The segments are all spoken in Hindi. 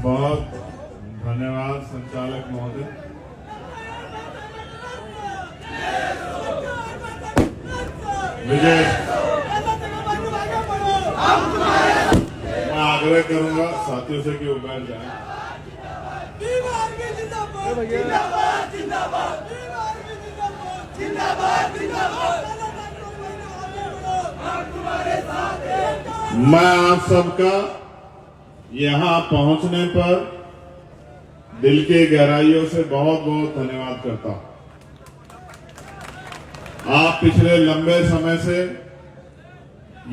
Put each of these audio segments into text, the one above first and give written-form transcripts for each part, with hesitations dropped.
बहुत धन्यवाद संचालक महोदय। विजय, मैं आग्रह करूंगा साथियों से कि वो बैठ जाए। मैं आप सबका यहाँ पहुंचने पर दिल के गहराइयों से बहुत बहुत धन्यवाद करता हूं। आप पिछले लंबे समय से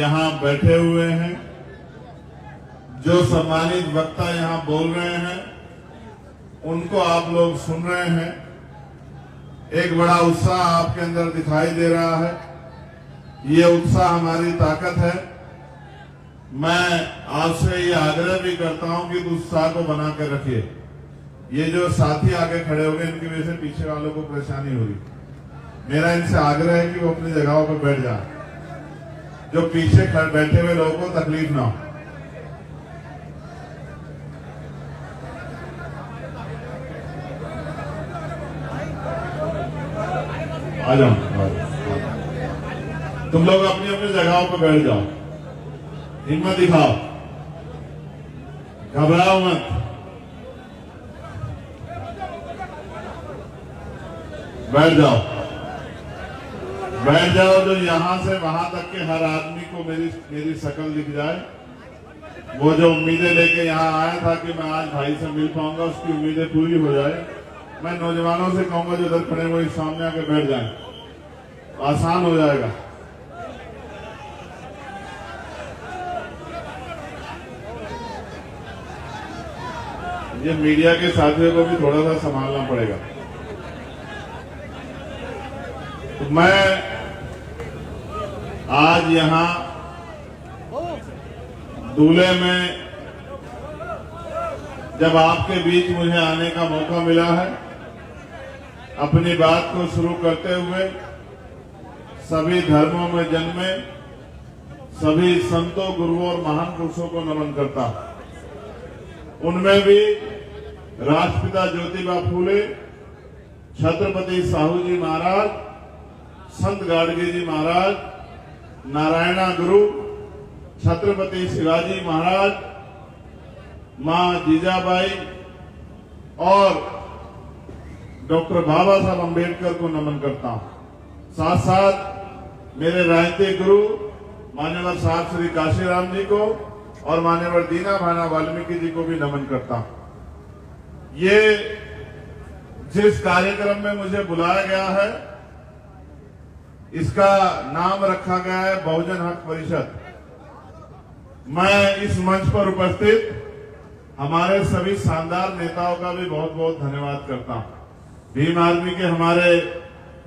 यहाँ बैठे हुए हैं। जो सम्मानित वक्ता यहाँ बोल रहे हैं उनको आप लोग सुन रहे हैं। एक बड़ा उत्साह आपके अंदर दिखाई दे रहा है। ये उत्साह हमारी ताकत है। मैं आपसे ये आग्रह भी करता हूं कि उत्साह को बना के रखिए। ये जो साथी आगे खड़े हो गए इनकी वजह से पीछे वालों को परेशानी हो रही। मेरा इनसे आग्रह है कि वो अपनी जगहों पर बैठ जाए। जो पीछे बैठे हुए लोगों को तकलीफ ना हो। आ जाओ, तुम लोग अपनी अपनी जगहों पर बैठ जाओ। हिम्मत दिखाओ, घबराओ मत। बैठ जाओ, बैठ जाओ। जो यहां से वहां तक के हर आदमी को मेरी शक्ल दिख जाए। वो जो उम्मीदें लेके यहाँ आया था कि मैं आज भाई से मिल पाऊंगा, उसकी उम्मीदें पूरी हो जाए। मैं नौजवानों से कहूंगा जो इधर खड़े वो इस सामने आके बैठ जाए, आसान हो जाएगा। ये मीडिया के साथियों को भी थोड़ा सा संभालना पड़ेगा। तो मैं आज यहाँ दूल्हे में जब आपके बीच मुझे आने का मौका मिला है, अपनी बात को शुरू करते हुए सभी धर्मों में जन्मे सभी संतों, गुरुओं और महान पुरुषों को नमन करता हूं। उनमें भी राष्ट्रपिता ज्योतिबा फूले, छत्रपति साहू जी महाराज, संत गाडगे जी महाराज, नारायणा गुरु, छत्रपति शिवाजी महाराज, मां जीजाबाई और डॉक्टर बाबा साहब अम्बेडकर को नमन करता हूं। साथ साथ मेरे राजनीतिक गुरु मान्यवर साहब श्री काशीराम जी को और मान्यवर दीना भाना वाल्मीकि जी को भी नमन करता हूं। ये जिस कार्यक्रम में मुझे बुलाया गया है इसका नाम रखा गया है बहुजन हक परिषद। मैं इस मंच पर उपस्थित हमारे सभी शानदार नेताओं का भी बहुत बहुत धन्यवाद करता हूं। भीम आर्मी के हमारे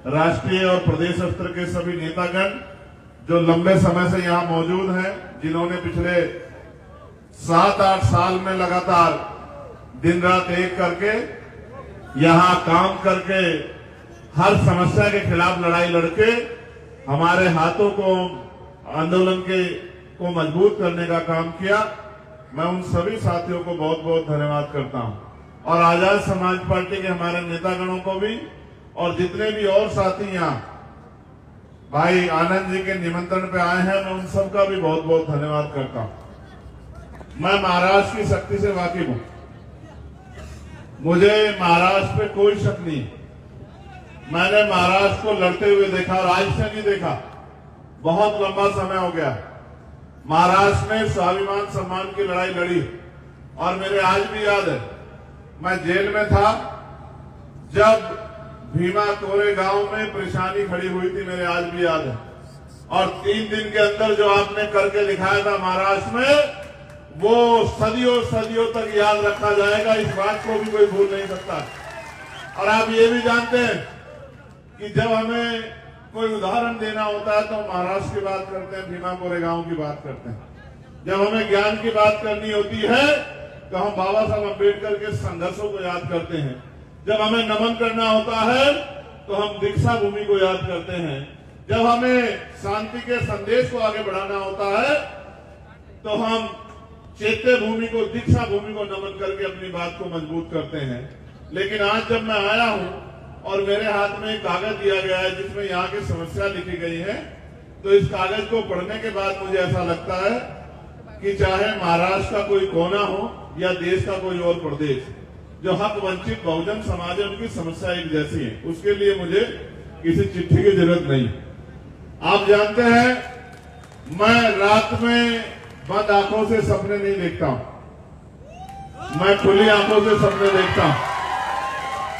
राष्ट्रीय और प्रदेश स्तर के सभी नेतागण जो लंबे समय से यहां मौजूद हैं, जिन्होंने पिछले 7-8 साल में लगातार दिन रात एक करके यहां काम करके हर समस्या के खिलाफ लड़ाई लड़के हमारे हाथों को आंदोलन को मजबूत करने का काम किया। मैं उन सभी साथियों को बहुत बहुत धन्यवाद करता हूं और आजाद समाज पार्टी के हमारे नेतागणों को भी और जितने भी और साथी यहाँ भाई आनंद जी के निमंत्रण पे आए हैं, मैं उन सबका भी बहुत बहुत धन्यवाद करता हूं। मैं महाराष्ट्र की शक्ति से वाकिफ हूं। मुझे महाराष्ट्र पे कोई शक नहीं। मैंने महाराष्ट्र को लड़ते हुए देखा और आज से नहीं देखा, बहुत लंबा समय हो गया। महाराष्ट्र में स्वाभिमान सम्मान की लड़ाई लड़ी और मेरे आज भी याद है, मैं जेल में था जब भीमा कोरेगांव में परेशानी खड़ी हुई थी, मेरे आज भी याद है। और 3 दिन के अंदर जो आपने करके दिखाया था महाराष्ट्र में, वो सदियों सदियों तक याद रखा जाएगा। इस बात को भी कोई भूल नहीं सकता। और आप ये भी जानते हैं कि जब हमें कोई उदाहरण देना होता है तो महाराष्ट्र की बात करते हैं, भीमा कोरेगांव की बात करते हैं। जब हमें ज्ञान की बात करनी होती है तो हम बाबा साहब अम्बेडकर के संघर्षों को याद करते हैं। जब हमें नमन करना होता है तो हम दीक्षा भूमि को याद करते हैं। जब हमें शांति के संदेश को आगे बढ़ाना होता है तो हम चैत्य भूमि को, दीक्षा भूमि को नमन करके अपनी बात को मजबूत करते हैं। लेकिन आज जब मैं आया हूं और मेरे हाथ में एक कागज दिया गया है जिसमें यहाँ की समस्या लिखी गई है, तो इस कागज को पढ़ने के बाद मुझे ऐसा लगता है कि चाहे महाराष्ट्र का कोई कोना हो या देश का कोई और प्रदेश, जो हक वंचित बहुजन समाज है उनकी समस्या एक जैसी है। उसके लिए मुझे किसी चिट्ठी की जरूरत नहीं। आप जानते हैं मैं रात में बंद आंखों से सपने नहीं देखता हूं, मैं खुली आंखों से सपने देखता हूं।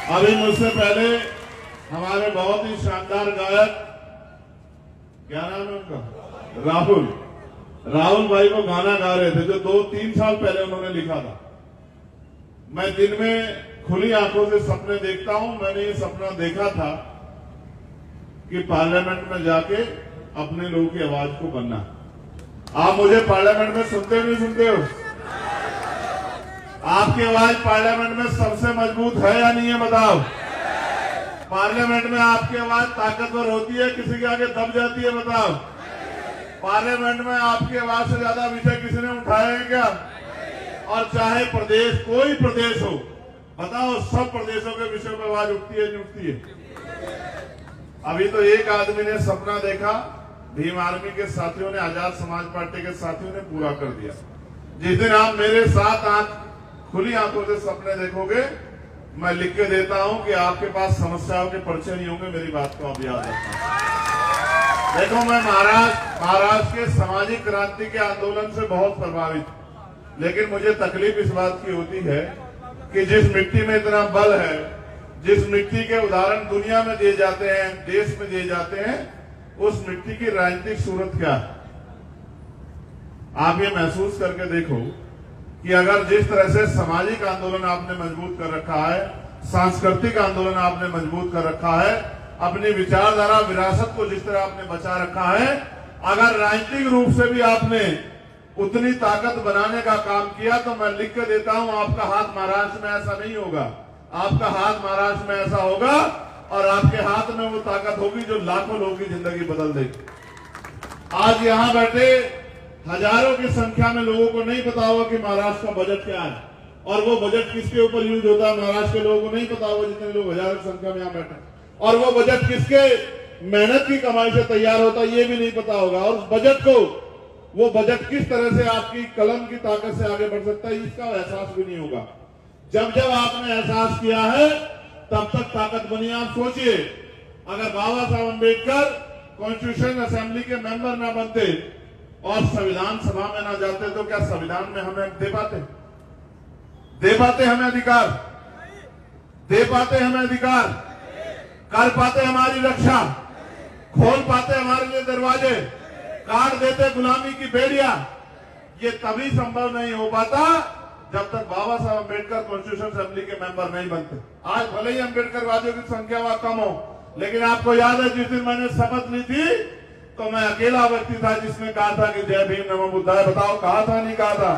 अभी मुझसे पहले हमारे बहुत ही शानदार गायक, क्या नाम है उनका, राहुल भाई को गाना गा रहे थे जो 2-3 साल पहले उन्होंने लिखा था। मैं दिन में खुली आंखों से सपने देखता हूं। मैंने ये सपना देखा था कि पार्लियामेंट में जाके अपने लोगों की आवाज को बनना। आप मुझे पार्लियामेंट में सुनते हो नहीं सुनते हो? आपकी आवाज पार्लियामेंट में सबसे मजबूत है या नहीं है बताओ? पार्लियामेंट में आपकी आवाज ताकतवर होती है, किसी के आगे दब जाती है बताओ? पार्लियामेंट में आपकी आवाज से ज्यादा विषय किसी ने उठाया है क्या? और चाहे प्रदेश, कोई प्रदेश हो, बताओ सब प्रदेशों के विषयों पर आवाज उठती है नहीं उठती है? अभी तो एक आदमी ने सपना देखा, भीम आर्मी के साथियों ने, आजाद समाज पार्टी के साथियों ने पूरा कर दिया। जिस दिन आप मेरे साथ खुली आंखों से सपने देखोगे, मैं लिख के देता हूं कि आपके पास समस्याओं के परिचय नहीं होंगे। मेरी बात को आप याद रखना। देखो, मैं महाराष्ट्र के सामाजिक क्रांति के आंदोलन से बहुत प्रभावित, लेकिन मुझे तकलीफ इस बात की होती है कि जिस मिट्टी में इतना बल है, जिस मिट्टी के उदाहरण दुनिया में दिए जाते हैं, देश में दिए जाते हैं, उस मिट्टी की राजनीतिक सूरत क्या है? आप ये महसूस करके देखो कि अगर जिस तरह से सामाजिक आंदोलन आपने मजबूत कर रखा है, सांस्कृतिक आंदोलन आपने मजबूत कर रखा है, अपनी विचारधारा विरासत को जिस तरह आपने बचा रखा है, अगर राजनीतिक रूप से भी आपने उतनी ताकत बनाने का काम किया, तो मैं लिख के देता हूं आपका हाथ महाराष्ट्र में ऐसा नहीं होगा। आपका हाथ महाराष्ट्र में ऐसा होगा और आपके हाथ में वो ताकत होगी जो लाखों लोगों की जिंदगी बदल देगी। आज यहां बैठे हजारों की संख्या में लोगों को नहीं पता होगा कि महाराष्ट्र का बजट क्या है और वो बजट किसके ऊपर यूज होता है। महाराष्ट्र के लोगों को नहीं पता होगा, जितने लोग हजारों की संख्या में यहां बैठे, और वो बजट किसके मेहनत की कमाई से तैयार होता है ये भी नहीं पता होगा। और उस बजट को, वो बजट किस तरह से आपकी कलम की ताकत से आगे बढ़ सकता है, इसका एहसास भी नहीं होगा। जब जब आपने एहसास किया है तब तक ताकत बनी। आप सोचिए, अगर बाबा साहब अम्बेडकर कॉन्स्टिट्यूशन असेंबली के मेंबर ना बनते और संविधान सभा में ना जाते, तो क्या संविधान में हमें दे पाते हमें अधिकार? दे पाते हमें अधिकार? कर पाते हमारी रक्षा? खोल पाते हमारे लिए दरवाजे? काट देते गुलामी की बेड़ियां? ये तभी संभव नहीं हो पाता जब तक बाबा साहब अम्बेडकर कॉन्स्टिट्यूशन असेंबली के मेंबर नहीं बनते। आज भले ही अम्बेडकरवादियों की संख्या वहां कम हो, लेकिन आपको याद है जिस दिन मैंने शपथ ली थी तो मैं अकेला व्यक्ति था जिसने कहा था कि जय भीम नमो बुद्धाय। बताओ, कहा था नहीं कहा था?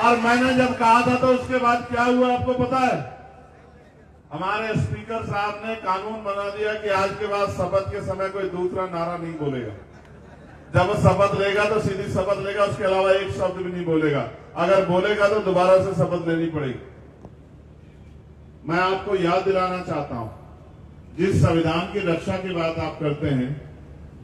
और मैंने जब कहा था तो उसके बाद क्या हुआ आपको पता है? हमारे स्पीकर साहब ने कानून बना दिया कि आज के बाद शपथ के समय कोई दूसरा नारा नहीं बोलेगा। जब वो शपथ लेगा तो सीधी शपथ लेगा, उसके अलावा एक शब्द भी नहीं बोलेगा। अगर बोलेगा तो दोबारा से शपथ लेनी पड़ेगी। मैं आपको याद दिलाना चाहता हूं, जिस संविधान की रक्षा की बात आप करते हैं,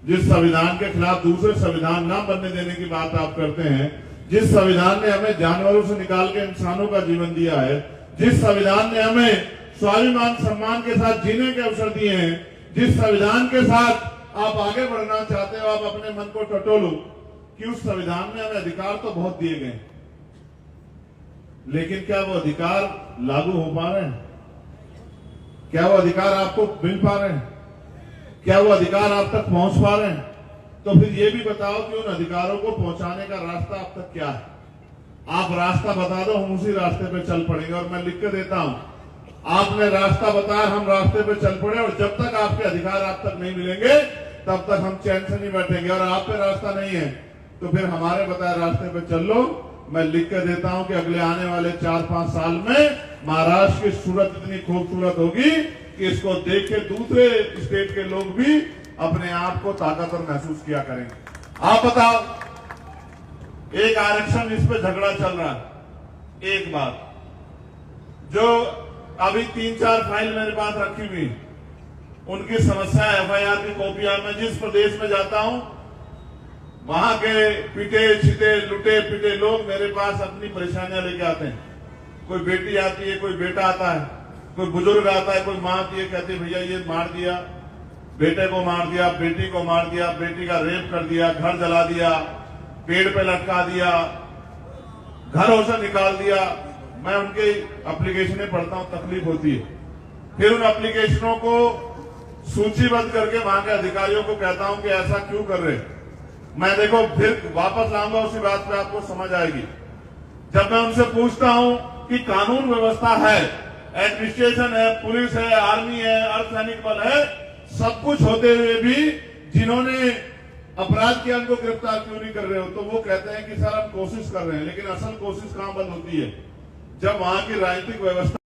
जिस संविधान के खिलाफ दूसरे संविधान न बनने देने की बात आप करते हैं, जिस संविधान ने हमें जानवरों से निकाल के इंसानों का जीवन दिया है, जिस संविधान ने हमें स्वाभिमान सम्मान के साथ जीने के अवसर दिए हैं, जिस संविधान के साथ आप आगे बढ़ना चाहते हो, आप अपने मन को टटोलो कि उस संविधान में हमें अधिकार तो बहुत दिए गए, लेकिन क्या वो अधिकार लागू हो पा रहे हैं? क्या वो अधिकार आपको मिल पा रहे हैं? क्या वो अधिकार आप तक पहुंच पा रहे हैं? तो फिर ये भी बताओ कि उन अधिकारों को पहुंचाने का रास्ता अब तक क्या है? आप रास्ता बता दो, हम उसी रास्ते पे चल पड़ेंगे। और मैं लिख के देता हूं, आपने रास्ता बताया, हम रास्ते पे चल पड़े, और जब तक आपके अधिकार आप तक नहीं मिलेंगे तब तक हम चैन से नहीं बैठेंगे। और आप पे रास्ता नहीं है तो फिर हमारे बताए रास्ते पे चल लो। मैं लिख के देता हूं कि अगले आने वाले 4-5 साल में महाराष्ट्र की सूरत इतनी खूबसूरत होगी कि इसको देख के दूसरे स्टेट के लोग भी अपने आप को ताकतवर महसूस किया करेंगे। आप बताओ, एक आरक्षण इस पे झगड़ा चल रहा है। एक बात जो अभी 3-4 फाइल मेरे पास रखी हुई, उनकी समस्या एफआईआर की कॉपियां मैं जिस प्रदेश में जाता हूं वहां के पिटे छिटे लुटे पिटे लोग मेरे पास अपनी परेशानियां लेके आते हैं। कोई बेटी आती है, कोई बेटा आता है, कोई बुजुर्ग आता है, कोई मां आती है, कहती है भैया ये मार दिया, बेटे को मार दिया, बेटी को मार दिया, बेटी का रेप कर दिया, घर जला दिया, पेड़ पे लटका दिया, घरों से निकाल दिया। मैं उनके एप्लीकेशनें पढ़ता हूं, तकलीफ होती है। फिर उन एप्लीकेशनों को सूचीबद्ध करके वहां के अधिकारियों को कहता हूं कि ऐसा क्यों कर रहे। मैं देखो फिर वापस लाऊंगा उसी बात पे, आपको समझ आएगी। जब मैं उनसे पूछता हूं कि कानून व्यवस्था है, एडमिनिस्ट्रेशन है, पुलिस है, आर्मी है, अर्धसैनिक बल है, सब कुछ होते हुए भी जिन्होंने अपराध किया उनको गिरफ्तार क्यों नहीं कर रहे हो, तो वो कहते हैं कि सर हम कोशिश कर रहे हैं। लेकिन असल कोशिश कहां बंद होती है, जब वहां की राजनीतिक व्यवस्था